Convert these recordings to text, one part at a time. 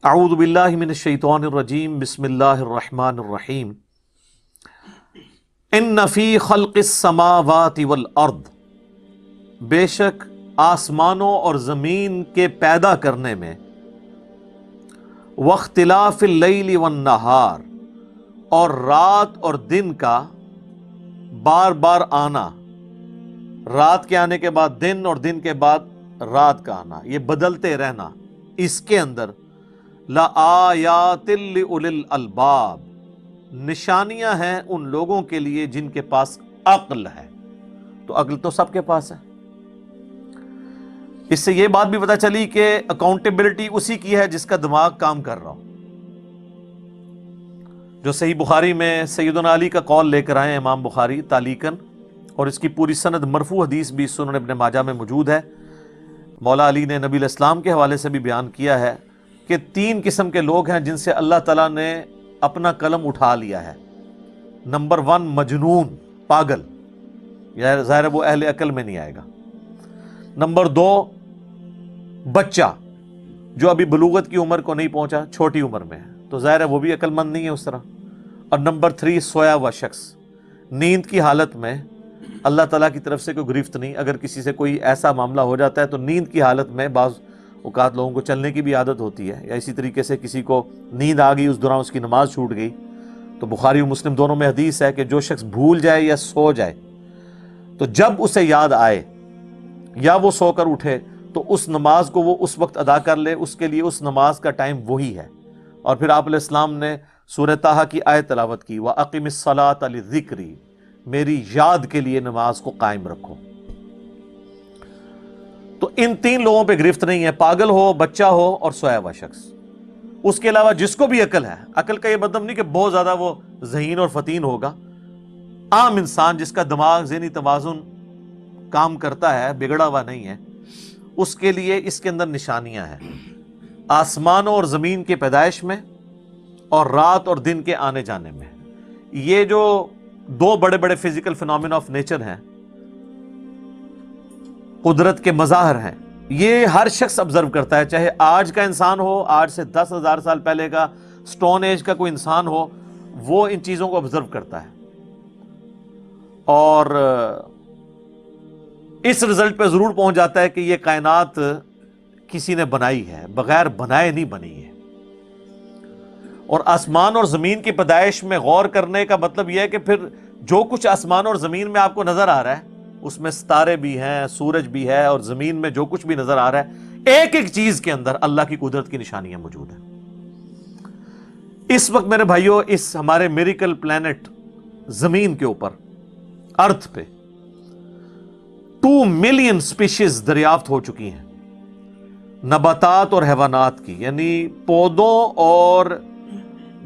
اعوذ باللہ من الشیطان الرجیم بسم اللہ الرحمن الرحیم ان فی خلق السماوات والارض، بے شک آسمانوں اور زمین کے پیدا کرنے میں، واختلاف اللیل والنہار، اور رات اور دن کا بار بار آنا، رات کے آنے کے بعد دن اور دن کے بعد رات کا آنا، یہ بدلتے رہنا، اس کے اندر لآیات لأولی الالباب، نشانیاں ہیں ان لوگوں کے لیے جن کے پاس عقل ہے۔ تو عقل تو سب کے پاس ہے۔ اس سے یہ بات بھی پتہ چلی کہ اکاؤنٹیبلٹی اسی کی ہے جس کا دماغ کام کر رہا ہو۔ جو صحیح بخاری میں سیدنا علی کا قول لے کر آئے ہیں امام بخاری تعلیقاً، اور اس کی پوری سند مرفوع حدیث بھی سنن ابن ماجہ میں موجود ہے۔ مولا علی نے نبی الاسلام کے حوالے سے بھی بیان کیا ہے کہ 3 قسم کے لوگ ہیں جن سے اللہ تعالیٰ نے اپنا قلم اٹھا لیا ہے۔ نمبر 1 مجنون، پاگل، ظاہر ہے وہ اہل عقل میں نہیں آئے گا۔ نمبر 2 بچہ، جو ابھی بلوغت کی عمر کو نہیں پہنچا، چھوٹی عمر میں ہے، تو ظاہر ہے وہ بھی عقل مند نہیں ہے اس طرح۔ اور نمبر 3 سویا ہوا شخص، نیند کی حالت میں اللہ تعالیٰ کی طرف سے کوئی گرفت نہیں۔ اگر کسی سے کوئی ایسا معاملہ ہو جاتا ہے تو نیند کی حالت میں، بعض اوقات لوگوں کو چلنے کی بھی عادت ہوتی ہے، یا اسی طریقے سے کسی کو نیند آ گئی، اس دوران اس کی نماز چھوٹ گئی، تو بخاری و مسلم دونوں میں حدیث ہے کہ جو شخص بھول جائے یا سو جائے تو جب اسے یاد آئے یا وہ سو کر اٹھے تو اس نماز کو وہ اس وقت ادا کر لے، اس کے لیے اس نماز کا ٹائم وہی ہے۔ اور پھر آپ علیہ السلام نے سورہ طٰہٰ کی آیت تلاوت کی، وَأَقِمِ الصَّلَاةَ لِذِكْرِي، میری یاد کے لیے نماز کو قائم رکھو۔ تو ان 3 لوگوں پہ گرفت نہیں ہے، پاگل ہو، بچہ ہو اور سویا ہوا شخص۔ اس کے علاوہ جس کو بھی عقل ہے، عقل کا یہ مطلب نہیں کہ بہت زیادہ وہ ذہین اور فطین ہوگا، عام انسان جس کا دماغ ذہنی توازن کام کرتا ہے، بگڑا ہوا نہیں ہے، اس کے لیے اس کے اندر نشانیاں ہیں، آسمانوں اور زمین کے پیدائش میں اور رات اور دن کے آنے جانے میں۔ یہ جو 2 بڑے بڑے فزیکل فینومینا آف نیچر ہیں، قدرت کے مظاہر ہیں، یہ ہر شخص آبزرو کرتا ہے، چاہے آج کا انسان ہو، آج سے 10,000 سال پہلے کا سٹون ایج کا کوئی انسان ہو، وہ ان چیزوں کو آبزرو کرتا ہے، اور اس رزلٹ پہ ضرور پہنچ جاتا ہے کہ یہ کائنات کسی نے بنائی ہے، بغیر بنائے نہیں بنی ہے۔ اور آسمان اور زمین کی پیدائش میں غور کرنے کا مطلب یہ ہے کہ پھر جو کچھ آسمان اور زمین میں آپ کو نظر آ رہا ہے، اس میں ستارے بھی ہیں، سورج بھی ہے، اور زمین میں جو کچھ بھی نظر آ رہا ہے، ایک ایک چیز کے اندر اللہ کی قدرت کی نشانیاں موجود ہیں۔ اس وقت میرے بھائیوں، اس ہمارے میریکل پلانٹ زمین کے اوپر، ارتھ پہ 2 ملین سپیشیز دریافت ہو چکی ہیں، نباتات اور حیوانات کی، یعنی پودوں اور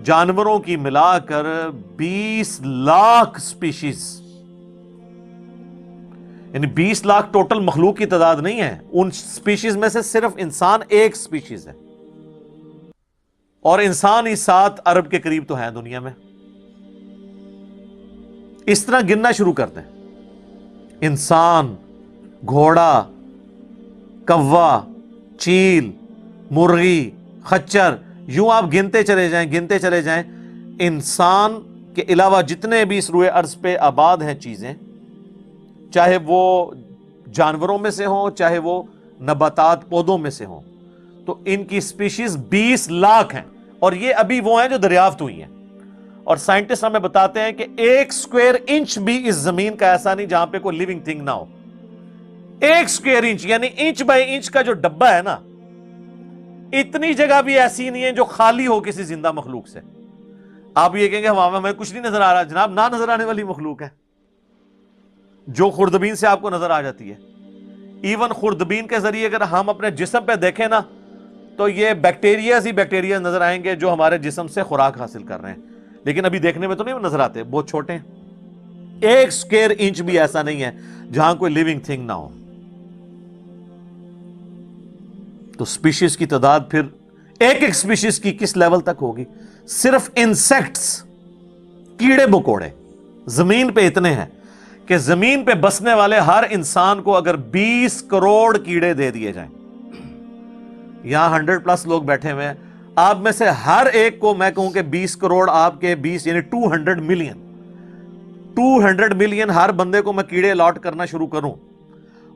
جانوروں کی ملا کر 20 لاکھ سپیشیز، یعنی 20 لاکھ ٹوٹل مخلوق کی تعداد نہیں ہے، ان سپیشیز میں سے صرف انسان ایک سپیشیز ہے، اور انسان ہی 7 ارب کے قریب تو ہیں دنیا میں۔ اس طرح گننا شروع کرتے ہیں، انسان، گھوڑا، کوا، چیل، مرغی، خچر، یوں آپ گنتے چلے جائیں، انسان کے علاوہ جتنے بھی اس روئے ارض پہ آباد ہیں چیزیں، چاہے وہ جانوروں میں سے ہوں، چاہے وہ نباتات پودوں میں سے ہوں، تو ان کی سپیشیز 20 لاکھ ہیں، اور یہ ابھی وہ ہیں جو دریافت ہوئی ہیں۔ اور سائنٹسٹ ہمیں بتاتے ہیں کہ 1 اسکوائر انچ بھی اس زمین کا ایسا نہیں جہاں پہ کوئی لیونگ تھنگ نہ ہو۔ 1 اسکوائر انچ، یعنی انچ بائی انچ کا جو ڈبہ ہے نا، اتنی جگہ بھی ایسی نہیں ہے جو خالی ہو کسی زندہ مخلوق سے۔ آپ یہ کہیں گے ہمیں کچھ نہیں نظر آ رہا، جناب نہ نظر آنے والی مخلوق ہے جو خوردبین سے آپ کو نظر آ جاتی ہے۔ ایون خوردبین کے ذریعے اگر ہم اپنے جسم پہ دیکھیں نا، تو یہ بیکٹیریاز ہی بیکٹیریا نظر آئیں گے جو ہمارے جسم سے خوراک حاصل کر رہے ہیں، لیکن ابھی دیکھنے میں تو نہیں نظر آتے، بہت چھوٹے ہیں۔ 1 اسکوائر انچ بھی ایسا نہیں ہے جہاں کوئی لیونگ تھنگ نہ ہو۔ تو سپیشیز کی تعداد پھر ایک ایک سپیشیز کی کس لیول تک ہوگی؟ صرف انسیکٹس، کیڑے مکوڑے زمین پہ اتنے ہیں کہ زمین پہ بسنے والے ہر انسان کو اگر 20 کروڑ کیڑے دے دیے جائیں، یہاں 100+ لوگ بیٹھے ہوئے ہیں، آپ میں سے ہر ایک کو میں کہوں کہ 20 کروڑ آپ کے 20 یعنی 200 ملین ہر بندے کو میں کیڑے الاٹ کرنا شروع کروں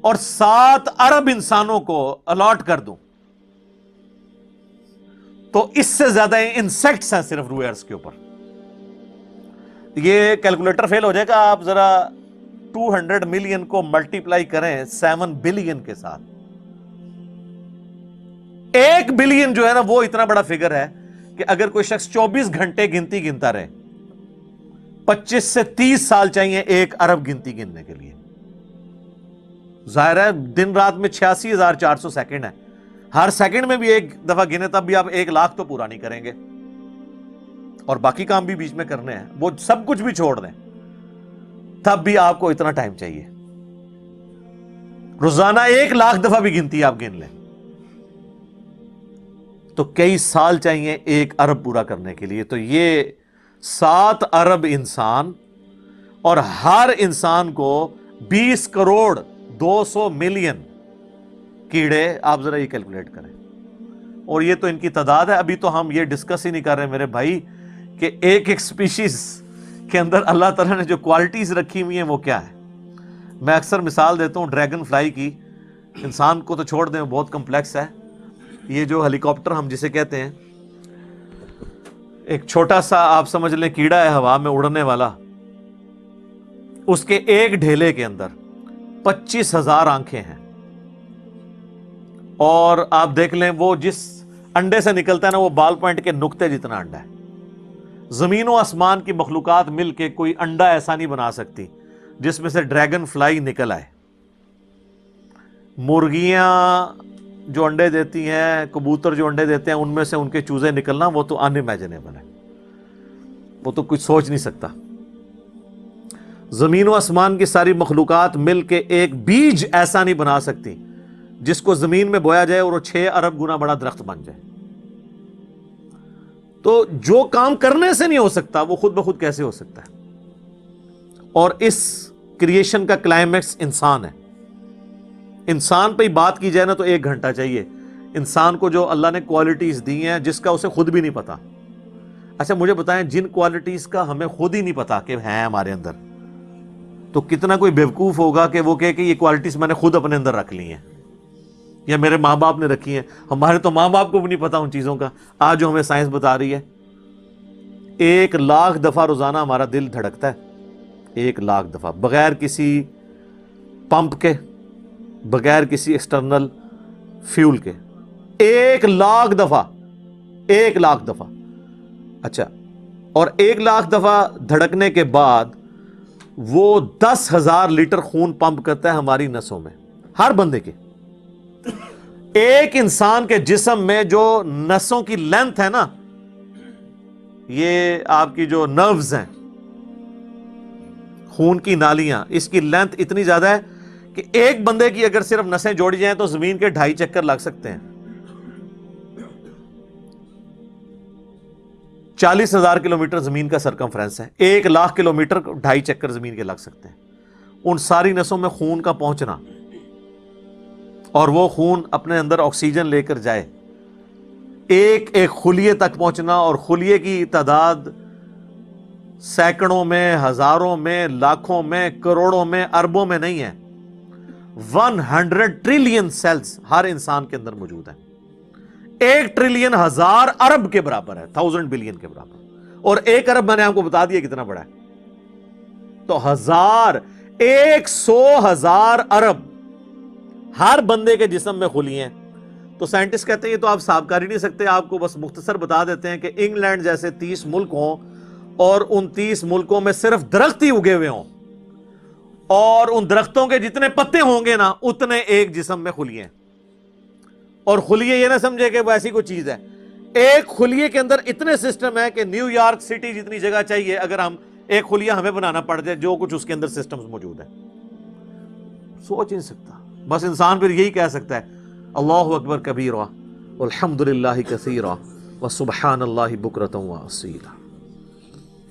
اور 7 ارب انسانوں کو الاٹ کر دوں تو اس سے زیادہ انسیکٹس ہیں صرف روئے ارض کے اوپر. یہ کیلکولیٹر فیل ہو جائے گا. آپ ذرا 200 ملین کو ملٹیپلائی کریں 7 بلین کے ساتھ. 1 بلین جو ہے نا وہ اتنا بڑا فگر ہے کہ اگر کوئی شخص 24 گھنٹے گنتی گنتا رہے 25 سے 30 سال چاہیے 1 ارب گنتی گننے کے لیے. ظاہر ہے دن رات میں 86,400 سیکنڈ ہے. ہر سیکنڈ میں بھی ایک دفعہ گنے تب بھی آپ 1 لاکھ تو پورا نہیں کریں گے اور باقی کام بھی بیچ میں کرنے ہیں. وہ سب کچھ بھی چھوڑ دیں تب بھی آپ کو اتنا ٹائم چاہیے. روزانہ 1 لاکھ دفعہ بھی گنتی آپ گن لیں تو کئی سال چاہیے 1 ارب پورا کرنے کے لیے. تو یہ 7 ارب انسان اور ہر انسان کو 20 کروڑ 200 ملین کیڑے. آپ ذرا یہ کیلکولیٹ کریں. اور یہ تو ان کی تعداد ہے. ابھی تو ہم یہ ڈسکس ہی نہیں کر رہے میرے بھائی کہ ایک سپیشیز کے اندر اللہ تعالیٰ نے جو کوالٹیز رکھی ہوئی ہیں وہ کیا ہے. میں اکثر مثال دیتا ہوں ڈریگن فلائی کی. انسان کو تو چھوڑ دیں بہت کمپلیکس ہے. یہ جو ہیلی کاپٹر ہم جسے کہتے ہیں ایک چھوٹا سا آپ سمجھ لیں کیڑا ہے ہوا میں اڑنے والا. اس کے ایک ڈھیلے کے اندر 25,000 آنکھیں ہیں اور آپ دیکھ لیں وہ جس انڈے سے نکلتا ہے نا وہ بال پوائنٹ کے نقطے جتنا انڈا ہے. زمین و آسمان کی مخلوقات مل کے کوئی انڈا ایسا نہیں بنا سکتی جس میں سے ڈریگن فلائی نکل آئے. مرغیاں جو انڈے دیتی ہیں کبوتر جو انڈے دیتے ہیں ان میں سے ان کے چوزے نکلنا وہ تو ان امیجنیبل ہے. وہ تو کچھ سوچ نہیں سکتا. زمین و آسمان کی ساری مخلوقات مل کے ایک بیج ایسا نہیں بنا سکتی جس کو زمین میں بویا جائے اور وہ 6 ارب گنا بڑا درخت بن جائے. تو جو کام کرنے سے نہیں ہو سکتا وہ خود بخود کیسے ہو سکتا ہے. اور اس کریشن کا کلائمیکس انسان ہے. انسان پہ ہی بات کی جائے نا تو 1 گھنٹہ چاہیے. انسان کو جو اللہ نے کوالٹیز دی ہیں جس کا اسے خود بھی نہیں پتا. اچھا مجھے بتائیں جن کوالٹیز کا ہمیں خود ہی نہیں پتا کہ ہیں ہمارے اندر تو کتنا کوئی بیوقوف ہوگا کہ وہ کہے کہ یہ کوالٹیز میں نے خود اپنے اندر رکھ لی ہیں یا میرے ماں باپ نے رکھی ہیں. ہمارے تو ماں باپ کو بھی نہیں پتا ان چیزوں کا. آج جو ہمیں سائنس بتا رہی ہے 1 لاکھ دفعہ روزانہ ہمارا دل دھڑکتا ہے. 1 لاکھ دفعہ بغیر کسی پمپ کے بغیر کسی ایکسٹرنل فیول کے. 1 لاکھ دفعہ 1 لاکھ دفعہ. اچھا اور 1 لاکھ دفعہ دھڑکنے کے بعد وہ 10,000 لیٹر خون پمپ کرتا ہے ہماری نسوں میں ہر بندے کے. ایک انسان کے جسم میں جو نسوں کی لینتھ ہے نا یہ آپ کی جو نروز ہیں خون کی نالیاں اس کی لینتھ اتنی زیادہ ہے کہ ایک بندے کی اگر صرف نسیں جوڑی جائیں تو زمین کے 2.5 چکر لگ سکتے ہیں. 40,000 کلومیٹر زمین کا سرکمفرنس ہے. 1 لاکھ کلومیٹر 2.5 چکر زمین کے لگ سکتے ہیں. ان ساری نسوں میں خون کا پہنچنا اور وہ خون اپنے اندر آکسیجن لے کر جائے ایک خلیے تک پہنچنا اور خلیے کی تعداد سینکڑوں میں ہزاروں میں لاکھوں میں کروڑوں میں اربوں میں نہیں ہے. 100 ٹریلین سیلز ہر انسان کے اندر موجود ہیں. 1 ٹریلین 1000 ارب کے برابر ہے 1000 بلین کے برابر. اور 1 ارب میں نے آپ کو بتا دیا کتنا بڑا ہے. تو 100,000 ارب ہر بندے کے جسم میں خلیے ہیں. تو سائنٹسٹ کہتے ہیں یہ تو آپ حساب کر ہی نہیں سکتے. آپ کو بس مختصر بتا دیتے ہیں کہ انگلینڈ جیسے 30 ملک ہوں اور ان 30 ملکوں میں صرف درخت ہی اگے ہوئے ہوں اور ان درختوں کے جتنے پتے ہوں گے نا اتنے ایک جسم میں خلیے ہیں. اور خلیے یہ نہ سمجھے کہ وہ ایسی کوئی چیز ہے. ایک خلیے کے اندر اتنے سسٹم ہے کہ نیو یارک سٹی جتنی جگہ چاہیے اگر ہم ایک خلیہ ہمیں بنانا پڑ جائے جو کچھ اس کے اندر سسٹمز موجود ہیں. سوچ نہیں سکتا. بس انسان پھر یہی کہہ سکتا ہے اللہ اکبر کبیرہ والحمدللہ کثیرہ وسبحان اللہ بکرۃ واصیلا.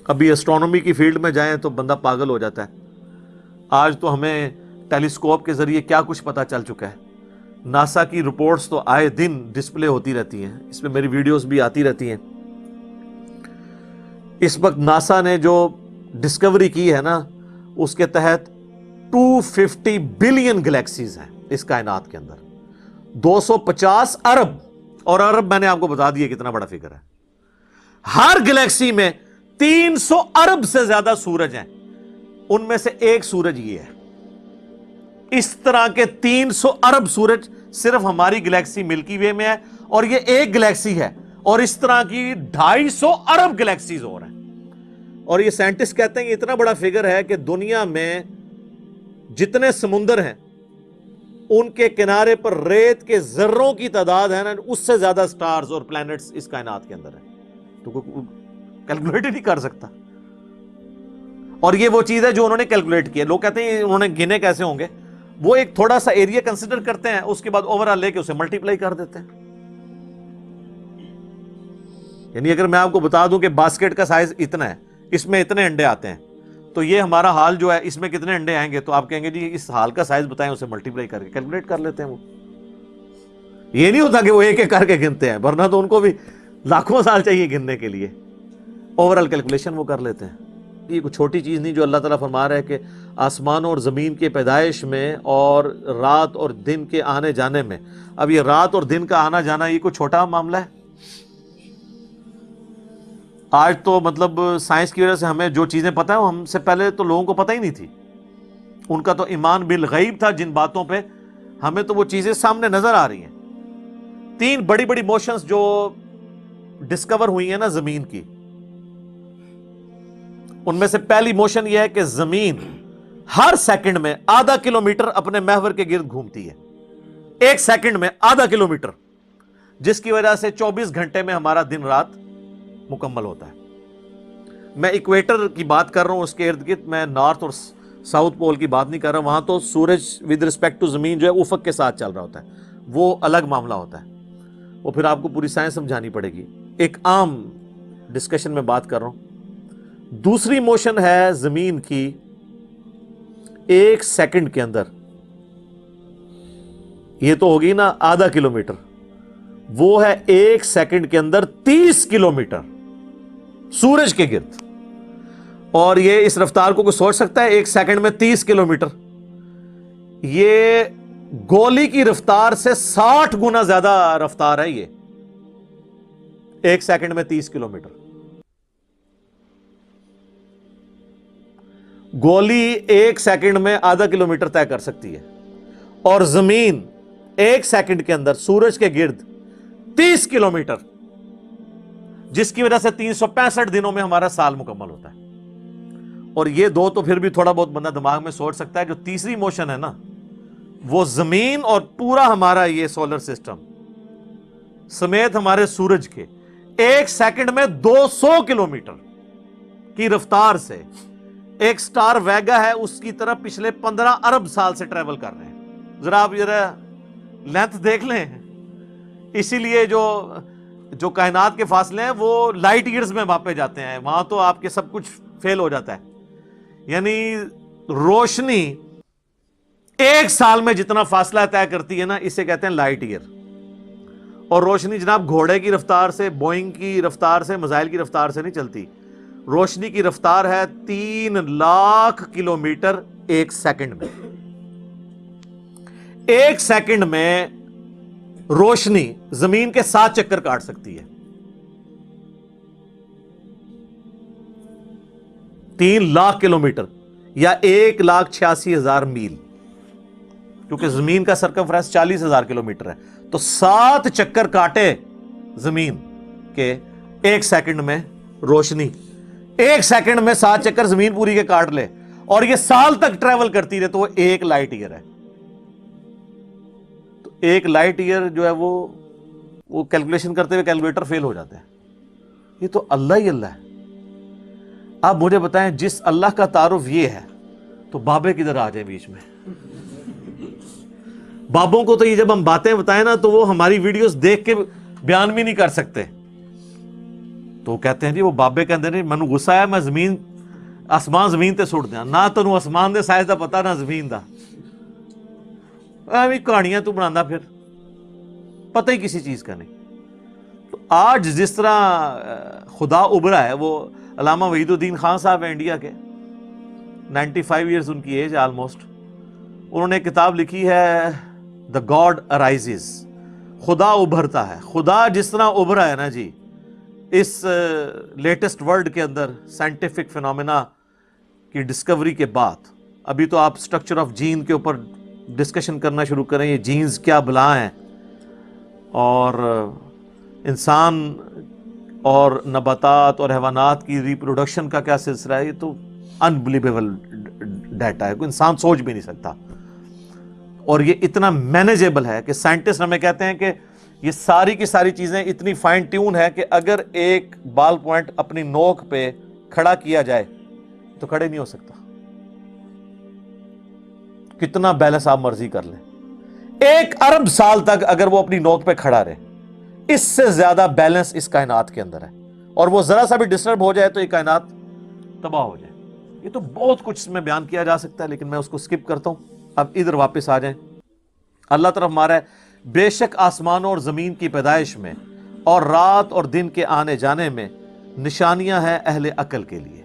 ابھی اسٹرانومی کی فیلڈ میں جائیں تو بندہ پاگل ہو جاتا ہے. آج تو ہمیں ٹیلیسکوپ کے ذریعے کیا کچھ پتا چل چکا ہے ناسا کی رپورٹس تو آئے دن ڈسپلے ہوتی رہتی ہیں، اس میں میری ویڈیوز بھی آتی رہتی ہیں۔ اس وقت ناسا نے جو ڈسکوری کی ہے نا، اس کے تحت 250 بلین گلیکسیز ہیں اس کائنات کے اندر، 250 ارب، اور ارب میں نے آپ کو بتا دیا کتنا بڑا فگر ہے۔ ہر گلیکسی میں 300 ارب سے زیادہ سورج ہیں، ان میں سے ایک سورج یہ ہے۔ اس طرح کے 300 ارب سورج صرف ہماری گلیکسی ملکی وے میں ہے، اور یہ ایک گلیکسی ہے، اور اس طرح کی 250 ارب گلیکسیز اور ہیں۔ اور یہ سائنٹسٹ کہتے ہیں کہ اتنا بڑا فگر ہے کہ دنیا میں جتنے سمندر ہیں ان کے کنارے پر ریت کے ذروں کی تعداد ہے نا، اس سے زیادہ سٹارز اور پلانٹس اس کائنات کے اندر ہیں، تو کوئی کیلکولیٹ ہی نہیں کر سکتا۔ اور یہ وہ چیز ہے جو انہوں نے کیلکولیٹ کی ہے۔ لوگ کہتے ہیں انہوں نے گنے کیسے ہوں گے؟ وہ ایک تھوڑا سا ایریا کنسیڈر کرتے ہیں، اس کے بعد اوور آل لے کے اسے ملٹیپلائی کر دیتے ہیں۔ یعنی اگر میں آپ کو بتا دوں کہ باسکٹ کا سائز اتنا ہے، اس میں اتنے انڈے آتے ہیں، تو یہ ہمارا حال جو ہے اس میں کتنے انڈے آئیں گے، تو آپ کہیں گے جی اس حال کا سائز بتائیں، اسے ملٹیپلائی کر کے کیلکولیٹ کر لیتے ہیں۔ وہ یہ نہیں ہوتا کہ وہ ایک ایک کر کے گنتے ہیں، ورنہ تو ان کو بھی لاکھوں سال چاہیے گننے کے لیے۔ اوور آل کیلکولیشن وہ کر لیتے ہیں۔ یہ کوئی چھوٹی چیز نہیں جو اللہ تعالیٰ فرما رہا ہے کہ آسمانوں اور زمین کے پیدائش میں اور رات اور دن کے آنے جانے میں۔ اب یہ رات اور دن کا آنا جانا یہ کوئی چھوٹا معاملہ ہے؟ آج تو مطلب سائنس کی وجہ سے ہمیں جو چیزیں پتہ ہیں وہ ہم سے پہلے تو لوگوں کو پتہ ہی نہیں تھی۔ ان کا تو ایمان بالغیب تھا جن باتوں پہ، ہمیں تو وہ چیزیں سامنے نظر آ رہی ہیں۔ 3 بڑی بڑی موشنز جو ڈسکور ہوئی ہیں نا زمین کی، ان میں سے پہلی موشن یہ ہے کہ زمین ہر سیکنڈ میں آدھا کلومیٹر اپنے محور کے گرد گھومتی ہے، ایک سیکنڈ میں آدھا کلومیٹر، جس کی وجہ سے 24 گھنٹے میں ہمارا دن رات مکمل ہوتا ہے۔ میں ایکویٹر کی بات کر رہا ہوں، اس کے ارد گرد، میں نارتھ اور ساؤتھ پول کی بات نہیں کر رہا۔ وہاں تو سورج ود رسپیکٹ ٹو زمین جو ہے افق کے ساتھ چل رہا ہوتا ہے، وہ الگ معاملہ ہوتا ہے، وہ پھر آپ کو پوری سائنس سمجھانی پڑے گی۔ ایک عام ڈسکشن میں بات کر رہا ہوں۔ دوسری موشن ہے زمین کی ایک سیکنڈ کے اندر، یہ تو ہوگی نا آدھا کلومیٹر، وہ ہے ایک سیکنڈ کے اندر 30 کلومیٹر سورج کے گرد۔ اور یہ اس رفتار کو کوئی سوچ سکتا ہے؟ ایک سیکنڈ میں 30 کلومیٹر، یہ گولی کی رفتار سے 60 گنا زیادہ رفتار ہے۔ یہ ایک سیکنڈ میں 30 کلومیٹر، گولی ایک سیکنڈ میں آدھا کلومیٹر طے کر سکتی ہے، اور زمین ایک سیکنڈ کے اندر سورج کے گرد 30 کلومیٹر، جس کی وجہ سے 365 دنوں میں ہمارا سال مکمل ہوتا ہے۔ اور یہ دو تو پھر بھی تھوڑا بہت بندہ دماغ میں سوچ سکتا ہے۔ جو تیسری موشن ہے نا، وہ زمین اور پورا ہمارا یہ سولر سسٹم سمیت ہمارے سورج کے ایک سیکنڈ میں 200 کلومیٹر کی رفتار سے ایک سٹار ویگا ہے اس کی طرف پچھلے 15 ارب سال سے ٹریول کر رہے ہیں۔ ذرا آپ لینتھ دیکھ لیں۔ اسی لیے جو کائنات کے فاصلے ہیں وہ لائٹ ایئرز میں ماپے جاتے ہیں، وہاں تو آپ کے سب کچھ فیل ہو جاتا ہے۔ یعنی روشنی ایک سال میں جتنا فاصلہ طے کرتی ہے نا، اسے کہتے ہیں لائٹ ایئر۔ اور روشنی جناب گھوڑے کی رفتار سے، بوئنگ کی رفتار سے، میزائل کی رفتار سے نہیں چلتی۔ روشنی کی رفتار ہے 3 لاکھ کلومیٹر ایک سیکنڈ میں۔ ایک سیکنڈ میں روشنی زمین کے 7 چکر کاٹ سکتی ہے۔ 3 لاکھ کلومیٹر یا 1,86,000 میل، کیونکہ زمین کا سرکمفرنس 40,000 کلومیٹر ہے، تو 7 چکر کاٹے زمین کے ایک سیکنڈ میں روشنی، ایک سیکنڈ میں 7 چکر زمین پوری کے کاٹ لے، اور یہ سال تک ٹریول کرتی رہے، تو وہ 1 لائٹ ایئر ہے۔ تو 1 لائٹ ایئر جو ہے وہ کیلکولیشن کرتے ہوئے کیلکولیٹر فیل ہو جاتا ہے۔ یہ تو اللہ ہی اللہ ہے۔ آپ مجھے بتائیں، جس اللہ کا تعارف یہ ہے تو بابے کدھر آ جائیں بیچ میں؟ بابوں کو تو یہ جب ہم باتیں بتائیں نا تو وہ ہماری ویڈیوز دیکھ کے بیان بھی نہیں کر سکتے، تو کہتے ہیں جی وہ بابے کہتے ہیں مینوں غصہ آیا، میں آسمان زمین تے سٹ دیاں، نہ تینوں آسمان دے سائز دا پتہ نہ زمین دا، ایویں کہانیاں تو بنانا پھر۔ پتہ ہی کسی چیز کا نہیں. تو آج جس طرح خدا ابھرا ہے، وہ علامہ وحید الدین خان صاحب ہیں انڈیا کے، 95 ایئرز ان کی ایج آلموسٹ. انہوں نے ایک کتاب لکھی ہے دا گاڈ ارائزز، خدا ابھرتا ہے. خدا جس طرح ابھرا ہے نا جی اس لیٹسٹ ورلڈ کے اندر سائنٹیفک فینومینا کی ڈسکوری کے بعد، ابھی تو آپ سٹرکچر آف جین کے اوپر ڈسکشن کرنا شروع کریں، یہ جینز کیا بلا ہیں، اور انسان اور نباتات اور حیوانات کی ریپروڈکشن کا کیا سلسلہ ہے. یہ تو انبلیویبل ڈیٹا ہے، کوئی انسان سوچ بھی نہیں سکتا. اور یہ اتنا مینیجیبل ہے کہ سائنٹسٹ ہمیں کہتے ہیں کہ یہ ساری کی ساری چیزیں اتنی فائن ٹیون ہے کہ اگر ایک بال پوائنٹ اپنی نوک پہ کھڑا کیا جائے تو کھڑے نہیں ہو سکتا. کتنا بیلنس آپ مرضی کر لیں، 1 ارب سال تک اگر وہ اپنی نوک پہ کھڑا رہے، اس سے زیادہ بیلنس اس کائنات کے اندر ہے. اور وہ ذرا سا بھی ڈسٹرب ہو جائے تو یہ کائنات تباہ ہو جائے. یہ تو بہت کچھ اس میں بیان کیا جا سکتا ہے، لیکن میں اس کو سکپ کرتا ہوں. اب ادھر واپس آ جائیں. اللہ طرف ہمارا ہے، بے شک آسمانوں اور زمین کی پیدائش میں اور رات اور دن کے آنے جانے میں نشانیاں ہیں اہل عقل کے لیے.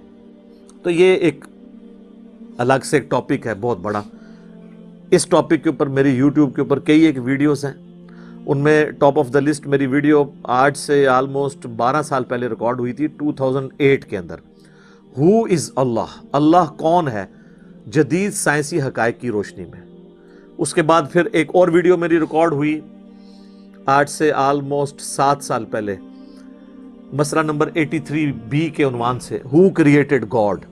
تو یہ ایک الگ سے ایک ٹاپک ہے بہت بڑا. اس ٹاپک کے اوپر میری یوٹیوب کے اوپر کئی ایک ویڈیوز ہیں. ان میں ٹاپ آف دا لسٹ میری ویڈیو آج سے آلموسٹ 12 سال پہلے ریکارڈ ہوئی تھی 2008 کے اندر. ہو از اللہ، اللہ کون ہے جدید سائنسی حقائق کی روشنی میں. اس کے بعد پھر ایک اور ویڈیو میری ریکارڈ ہوئی آج سے آلموسٹ 7 سال پہلے، مسئلہ نمبر 83B کے عنوان سے، ہو کریٹڈ گاڈ،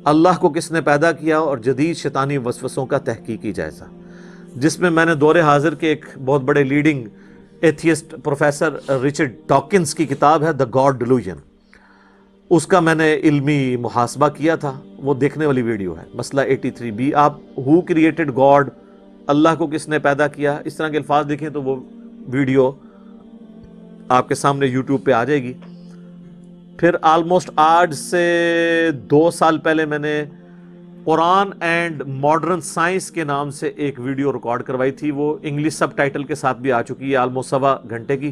اللہ کو کس نے پیدا کیا اور جدید شیطانی وسوسوں کا تحقیقی جائزہ، جس میں نے دور حاضر کے ایک بہت بڑے leading atheist professor Richard Dawkins کی کتاب ہے دا گاڈ ڈیلوژن، اس کا میں نے علمی محاسبہ کیا تھا. وہ دیکھنے والی ویڈیو ہے، مسئلہ 83B. آپ ہو کریٹڈ گاڈ، اللہ کو کس نے پیدا کیا، اس طرح کے الفاظ دیکھیں تو وہ ویڈیو آپ کے سامنے یوٹیوب پہ آ جائے گی. پھر آلموسٹ آج سے 2 سال پہلے میں نے قرآن اینڈ ماڈرن سائنس کے نام سے ایک ویڈیو ریکارڈ کروائی تھی. وہ انگلش سب ٹائٹل کے ساتھ بھی آ چکی ہے، آلموسٹ 1.25 گھنٹے کی.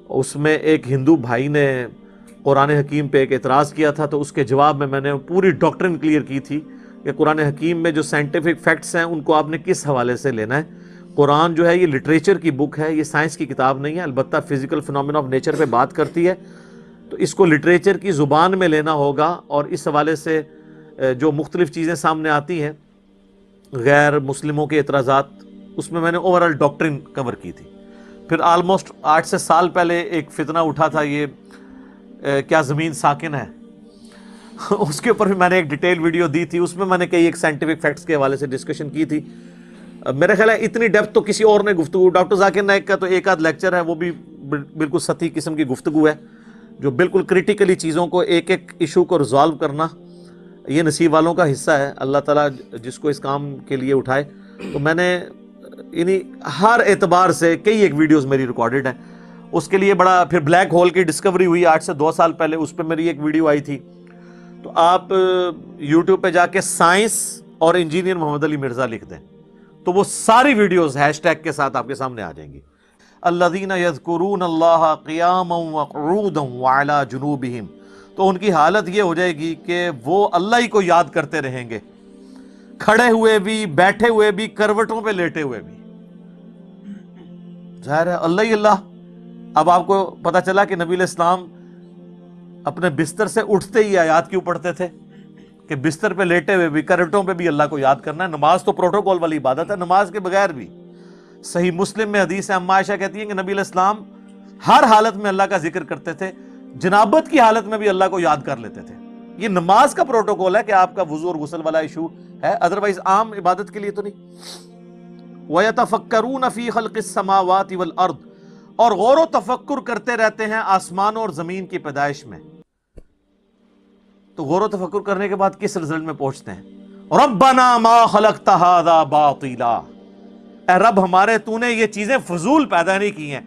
اس میں ایک ہندو بھائی نے قرآن حکیم پہ ایک اعتراض کیا تھا، تو اس کے جواب میں نے پوری ڈاکٹرن کلیئر کی تھی کہ قرآن حکیم میں جو سائنٹیفک فیکٹس ہیں ان کو آپ نے کس حوالے سے لینا ہے. قرآن جو ہے یہ لٹریچر کی بک ہے، یہ سائنس کی کتاب نہیں ہے. البتہ فزیکل فنومینا آف نیچر پہ بات کرتی ہے، تو اس کو لٹریچر کی زبان میں لینا ہوگا. اور اس حوالے سے جو مختلف چیزیں سامنے آتی ہیں غیر مسلموں کے اعتراضات، اس میں نے اوورال ڈاکٹرن کور کی تھی. پھر آلموسٹ 8 سے سال پہلے ایک فتنہ اٹھا تھا، یہ کیا زمین ساکن ہے، اس کے اوپر بھی میں نے ایک ڈیٹیل ویڈیو دی تھی. اس میں نے کئی ایک سائنٹیفک فیکٹس کے حوالے سے ڈسکشن کی تھی. میرا خیال ہے اتنی ڈیپتھ تو کسی اور نے گفتگو، ڈاکٹر ذاکر نائک کا تو ایک آدھ لیکچر ہے، وہ بھی بالکل سطحی قسم کی گفتگو ہے، جو بالکل کریٹیکلی چیزوں کو ایک ایک ایشو کو ریزالو کرنا یہ نصیب والوں کا حصہ ہے. اللہ تعالیٰ جس کو اس کام کے لیے اٹھائے. تو میں نے یعنی ہر اعتبار سے کئی ایک ویڈیوز میری ریکارڈڈ ہیں. اس کے لیے بڑا پھر بلیک ہول کی ڈسکوری ہوئی آج سے 2 سال پہلے، اس پہ میری ایک ویڈیو آئی تھی. تو آپ یوٹیوب پہ جا کے سائنس اور انجینئر محمد علی مرزا لکھ دیں تو وہ ساری ویڈیوز ہیش ٹیگ کے ساتھ آپ کے سامنے آ جائیں گی. الذین یذکرون اللہ قیاما وقعودا وعلی جنوبہم، تو ان کی حالت یہ ہو جائے گی کہ وہ اللہ ہی کو یاد کرتے رہیں گے، کھڑے ہوئے بھی، بیٹھے ہوئے بھی، کروٹوں پہ لیٹے ہوئے بھی. ظاہر ہے اللہ ہی اللہ. اب آپ کو پتا چلا کہ نبی علیہ السلام اپنے بستر سے اٹھتے ہی آیات کیوں پڑھتے تھے کہ بستر پہ لیٹے ہوئے بھی، کروٹوں پہ بھی اللہ کو یاد کرنا ہے. نماز تو پروٹوکول والی عبادت ہے، نماز کے بغیر بھی. صحیح مسلم میں حدیث ہے، اما عائشہ کہتی ہیں کہ نبی علیہ السلام ہر حالت میں اللہ کا ذکر کرتے تھے، جنابت کی حالت میں بھی اللہ کو یاد کر لیتے تھے. یہ نماز کا پروٹوکول ہے کہ آپ کا وضو اور غسل والا ایشو ہے، ادروائز عام عبادت کے لیے تو نہیں. وَيَتَفَكَّرُونَ فِي خَلْقِ السَّمَاوَاتِ وَالْأَرْضِ، اور غور و تفکر کرتے رہتے ہیں آسمانوں اور زمین کی پیدائش میں. تو غور و تفکر کرنے کے بعد کس رزلٹ میں پہنچتے ہیں؟ رَبَّنَا مَا خَلَقْتَ هَذَا بَاطِلًا، اے رب ہمارے تو نے یہ چیزیں فضول پیدا نہیں کی ہیں،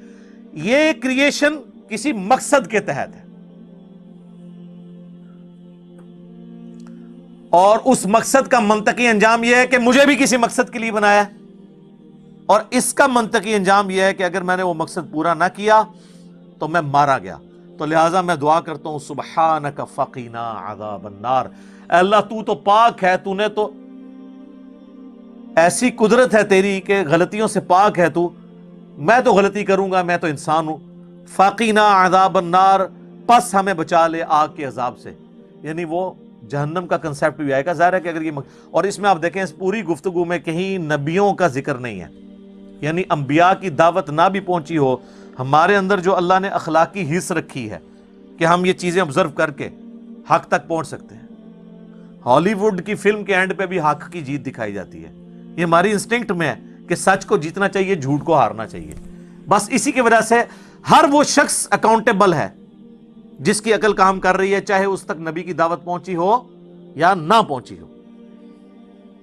یہ کریشن کسی مقصد کے تحت ہے، اور اس مقصد کا منطقی انجام یہ ہے کہ مجھے بھی کسی مقصد کے لیے بنایا ہے، اور اس کا منطقی انجام یہ ہے کہ اگر میں نے وہ مقصد پورا نہ کیا تو میں مارا گیا. تو لہٰذا میں دعا کرتا ہوں سبحانک فقینا عذاب النار، اے اللہ تو تو پاک ہے، تو نے تو ایسی قدرت ہے تیری کہ غلطیوں سے پاک ہے تو، میں تو غلطی کروں گا، میں تو انسان ہوں. فقینا عذاب النار، پس ہمیں بچا لے آگ کے عذاب سے. یعنی وہ جہنم کا کنسیپٹ بھی آئے گا. ظاہر ہے کہ اگر یہ اور اس میں آپ دیکھیں اس پوری گفتگو میں کہیں نبیوں کا ذکر نہیں ہے، یعنی انبیاء کی دعوت نہ بھی پہنچی ہو، ہمارے اندر جو اللہ نے اخلاقی حص رکھی ہے کہ ہم یہ چیزیں آبزرو کر کے حق تک پہنچ سکتے ہیں. ہالی ووڈ کی فلم کے اینڈ پہ بھی حق کی جیت دکھائی جاتی ہے. یہ ہماری انسٹنکٹ میں ہے کہ سچ کو جیتنا چاہیے، جھوٹ کو ہارنا چاہیے. بس اسی کی وجہ سے ہر وہ شخص اکاؤنٹیبل ہے جس کی عقل کام کر رہی ہے، چاہے اس تک نبی کی دعوت پہنچی ہو یا نہ پہنچی ہو.